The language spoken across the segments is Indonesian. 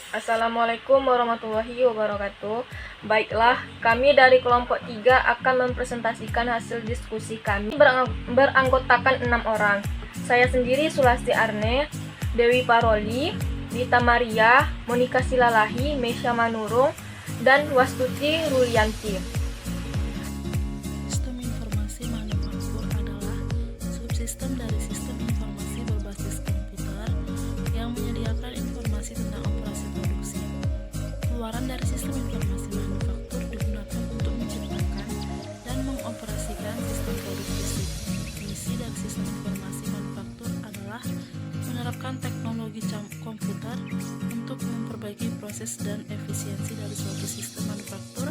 Assalamualaikum warahmatullahi wabarakatuh. Baiklah, kami dari kelompok 3 akan mempresentasikan hasil diskusi kami beranggotakan 6 orang. Saya sendiri Sulasti Arne, Dewi Paroli, Dita Maria, Monika Silalahi, Mesya Manurung, dan Wastuti Rulianti. Sistem informasi manufaktur adalah subsistem dari sistem informasi berbasis komputer yang menyediakan informasi tentang operasi produksi. Keluaran dari sistem informasi manufaktur digunakan untuk menciptakan dan mengoperasikan sistem produksi. Misi dari sistem informasi manufaktur adalah menerapkan teknologi komputer untuk memperbaiki proses dan efisiensi dari suatu sistem manufaktur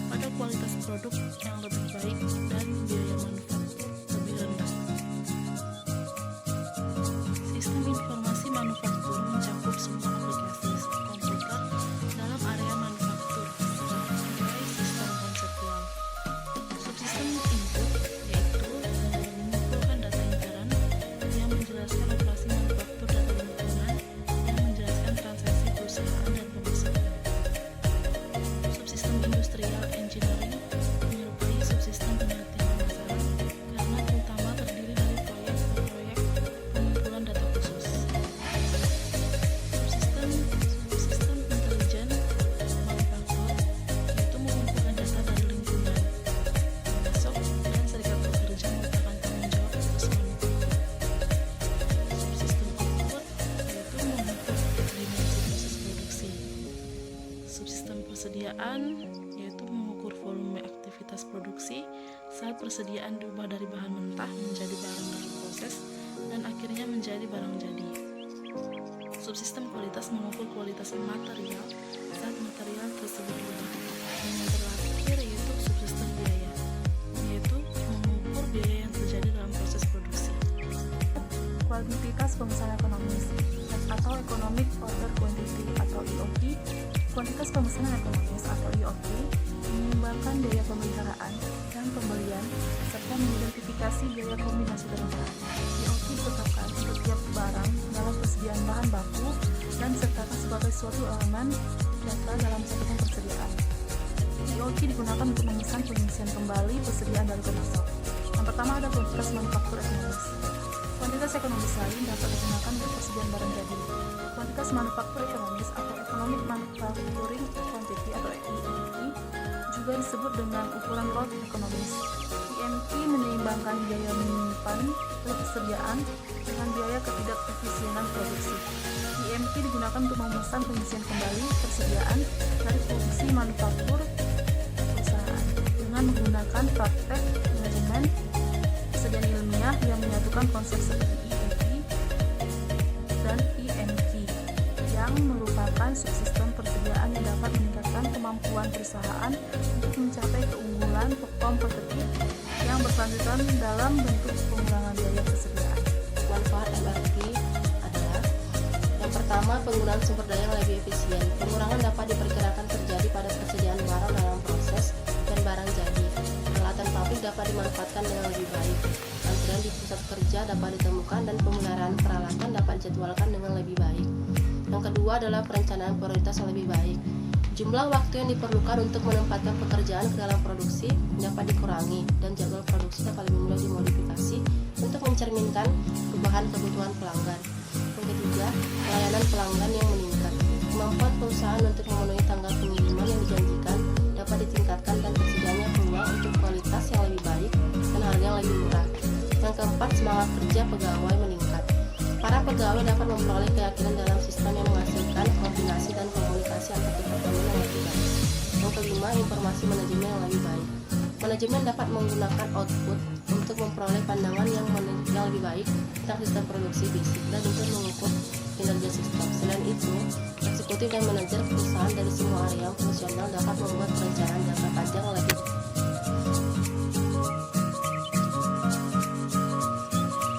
pada kualitas produk yang lebih baik dan biaya manufaktur lebih rendah. Sistem informasi manufaktur mencakup semua aplikasi komputer dalam area manufaktur, mulai sistem konseptual. Subsistem input yaitu mengumpulkan data intern yang menjelaskan operasi manufaktur data lingkungan yang menjelaskan transaksi perusahaan dan pemasaran. Subsistem industrial engineering menyerupai subsistem penelitian pemasaran karena terutama terdiri dari proyek pengumpulan data khusus. Subsistem intelijen manufaktur yaitu mengumpulkan data dari lingkungan, termasuk dan serikat pekerja merupakan tanggung jawab atas manufaktur. Subsistem output yaitu mengukur dimensi proses produksi. Subsistem persediaan yaitu mengukur volume aktivitas produksi saat persediaan diubah dari bahan mentah menjadi barang dalam proses dan akhirnya menjadi barang jadi. Subsistem kualitas mengukur kualitas material saat material tersebut diubah. Dan yang terakhir yaitu subsistem biaya, yaitu mengukur biaya yang terjadi dalam proses produksi. Kuantitas pemesanan ekonomis atau Economic Order Quantity atau EOQ. Kuantitas pemesanan ekonomis atau EOQ menyumbangkan biaya pemeliharaan dan pembelian serta mengidentifikasi biaya kombinasi barang. EOQ ditetapkan untuk tiap barang dalam persediaan bahan baku dan sertakan sebagai suatu elemen data dalam catatan persediaan. EOQ digunakan untuk memesan pengisian kembali persediaan dari pemasok. Yang pertama ada kuantitas manufaktur ekonomis. Kuantitas ekonomis lain dapat digunakan untuk persediaan barang jadi. Kuantitas manufaktur ekonomis atau Economic Manufacturing Quantity atau EMQ juga disebut dengan ukuran lot ekonomis. EMQ menyeimbangkan biaya menyimpan persediaan dengan biaya ketidakefisienan produksi. EMQ digunakan untuk memesan pengisian kembali persediaan dari produksi manufaktur perusahaan dengan menggunakan praktek manajemen persediaan ilmiah yang menyatukan konsep seperti EMQ dan EMQ yang merupakan subsistem persediaan yang dapat meningkatkan kemampuan perusahaan untuk mencapai keunggulan kompetitif yang berkelanjutan dalam bentuk pengurangan biaya persediaan. Manfaat MRP adalah yang pertama, penggunaan sumber daya yang lebih efisien. Pengurangan dapat diperkirakan terjadi pada persediaan barang dalam proses dan barang jadi. Peralatan pabrik dapat dimanfaatkan dengan lebih baik. Antrian di pusat kerja dapat ditemukan dan pemeliharaan peralatan dapat dijadwalkan dengan lebih baik. Yang kedua adalah perencanaan prioritas yang lebih baik. Jumlah waktu yang diperlukan untuk menempatkan pekerjaan ke dalam produksi dapat dikurangi dan jadwal produksi dapat lebih mudah dimodifikasi untuk mencerminkan perubahan kebutuhan pelanggan. Yang ketiga, pelayanan pelanggan yang meningkat. Kemampuan perusahaan untuk memenuhi tanggal pengiriman yang dijanjikan dapat ditingkatkan dan tersedianya peluang untuk kualitas yang lebih baik dan harga yang lebih murah. Yang keempat, semangat kerja pegawai meningkat. Para pegawai dapat memperoleh keyakinan dalam sistem yang menghasilkan koordinasi dan komunikasi antar departemen yang lebih baik. Yang kelima, informasi manajemen yang lebih baik. Manajemen dapat menggunakan output untuk memperoleh pandangan yang lebih baik tentang sistem produksi fisik dan untuk mengukur kinerja sistem. Selain itu, eksekutif dan manajer perusahaan dari semua area fungsional dapat membuat perencanaan jangka panjang lebih